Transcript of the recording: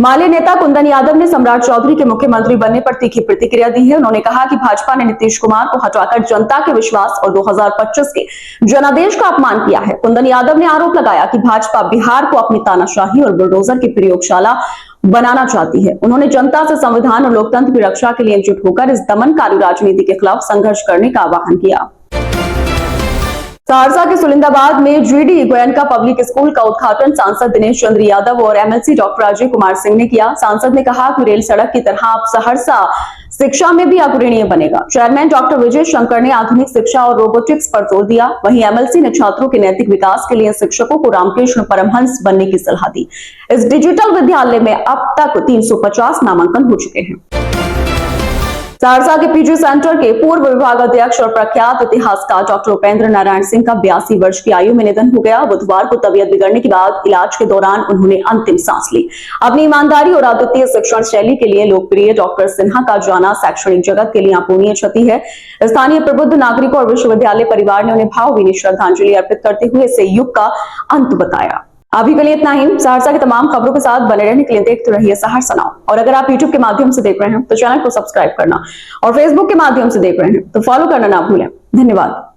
माले नेता कुंदन यादव ने सम्राट चौधरी के मुख्यमंत्री बनने पर तीखी प्रतिक्रिया दी है। उन्होंने कहा कि भाजपा ने नीतीश कुमार को हटाकर जनता के विश्वास और 2025 के जनादेश का अपमान किया है। कुंदन यादव ने आरोप लगाया कि भाजपा बिहार को अपनी तानाशाही और बुलडोजर की प्रयोगशाला बनाना चाहती है। उन्होंने जनता से संविधान और लोकतंत्र की रक्षा के लिए एकजुट होकर इस दमनकारी राजनीति के खिलाफ संघर्ष करने का आह्वान किया। सहरसा के सुलिंदाबाद में जीडी गोयनका पब्लिक स्कूल का उद्घाटन सांसद दिनेश चंद्र यादव और एमएलसी डॉक्टर अजय कुमार सिंह ने किया। सांसद ने कहा कि रेल सड़क की तरह अब सहरसा शिक्षा में भी अग्रणीय बनेगा। चेयरमैन डॉक्टर विजय शंकर ने आधुनिक शिक्षा और रोबोटिक्स पर जोर दिया। वहीं एमएलसी ने छात्रों के नैतिक विकास के लिए शिक्षकों को रामकृष्ण परमहंस बनने की सलाह दी। इस डिजिटल विद्यालय में अब तक 350 नामांकन हो चुके हैं। सहरसा के पीजी सेंटर के पूर्व विभाग अध्यक्ष और प्रख्यात इतिहासकार डॉक्टर उपेंद्र नारायण सिंह का 82 वर्ष की आयु में निधन हो गया। बुधवार को तबीयत बिगड़ने के बाद इलाज के दौरान उन्होंने अंतिम सांस ली। अपनी ईमानदारी और अद्वितीय शिक्षण शैली के लिए लोकप्रिय डॉक्टर सिन्हा का जाना शैक्षणिक जगत के लिए अपूरणीय क्षति है। स्थानीय प्रबुद्ध नागरिकों और विश्वविद्यालय परिवार ने उन्हें भावभीनी श्रद्धांजलि अर्पित करते हुए इसे युग का अंत बताया। अभी के लिए इतना ही। सहरसा की तमाम खबरों के साथ बने रहने के लिए देखते रहिए सहरसा नाउ। और अगर आप यूट्यूब के माध्यम से देख रहे हैं तो चैनल को सब्सक्राइब करना और फेसबुक के माध्यम से देख रहे हैं तो फॉलो करना ना भूलें। धन्यवाद।